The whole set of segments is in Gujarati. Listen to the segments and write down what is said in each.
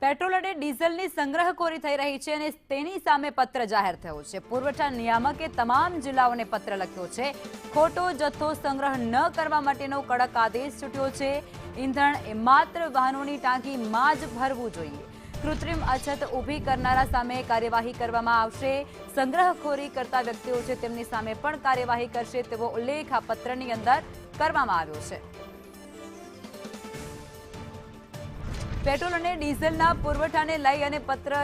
પેટ્રોલ અને ડીઝલની સંગ્રહખોરી થઈ રહી છે અને તેની સામે પત્ર જાહેર થયો છે। પુરવઠા નિયામકે તમામ જિલ્લાઓને પત્ર લખ્યો છે। ખોટો જથ્થો સંગ્રહ ન કરવા માટેનો કડક આદેશ છૂટ્યો છે। ઈંધણ એ માત્ર વાહનોની ટાંકીમાં જ ભરવું જોઈએ। કૃત્રિમ અછત ઊભી કરનારા સામે કાર્યવાહી કરવામાં આવશે। સંગ્રહખોરી કરતા વ્યક્તિઓ છે તેમની સામે પણ કાર્યવાહી કરશે તેવો ઉલ્લેખ આ પત્રની અંદર કરવામાં આવ્યો છે। પેટ્રોલ અને ડીઝલના પુરવઠાને લઈ અને પત્ર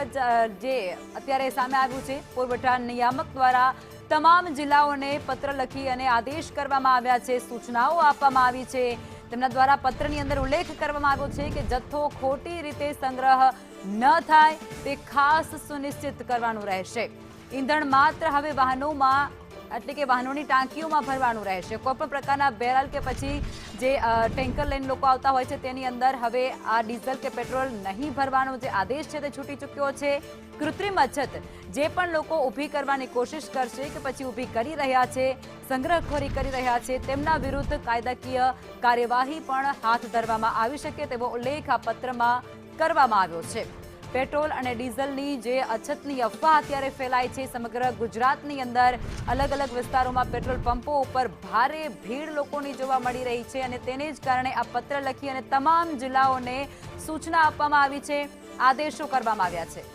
જે અત્યારે સામે આવ્યું છે, પુરવઠા નિયામક દ્વારા તમામ જિલ્લાઓને પત્ર લખી અને આદેશ કરવામાં આવ્યા છે, સૂચનાઓ આપવામાં આવી છે। તેમના દ્વારા પત્રની અંદર ઉલ્લેખ કરવામાં આવ્યો છે કે જથ્થો ખોટી રીતે સંગ્રહ ન થાય તે ખાસ સુનિશ્ચિત કરવાનું રહેશે। ઈંધણ માત્ર હવે વાહનોમાં એટલે કે વાહનોની ટાંકીઓમાં ભરવાનું રહેશે। કોઈપણ પ્રકારના બેરલ કે પછી જે ટેન્કર લઈને લોકો આવતા હોય છે તેની અંદર હવે આ ડીઝલ કે પેટ્રોલ નહીં ભરવાનો જે આદેશ છે તે છૂટી ચૂક્યો છે। કૃત્રિમ અછત જે પણ લોકો ઊભી કરવાની કોશિશ કરશે કે પછી ઊભી કરી રહ્યા છે, સંગ્રહખોરી કરી રહ્યા છે, તેમના વિરુદ્ધ કાયદાકીય કાર્યવાહી પણ હાથ ધરવામાં આવી શકે તેવો ઉલ્લેખ આ પત્રમાં કરવામાં આવ્યો છે। પેટ્રોલ અને ડીઝલની જે અછતની અફવા અત્યારે ફેલાય છે, સમગ્ર ગુજરાતની અંદર અલગ અલગ વિસ્તારોમાં પેટ્રોલ પંપો ઉપર ભારે ભીડ લોકોની જોવા મળી રહી છે અને તેને જ કારણે આ પત્ર લખી અને તમામ જિલ્લાઓને સૂચના આપવામાં આવી છે, આદેશો કરવામાં આવ્યા છે।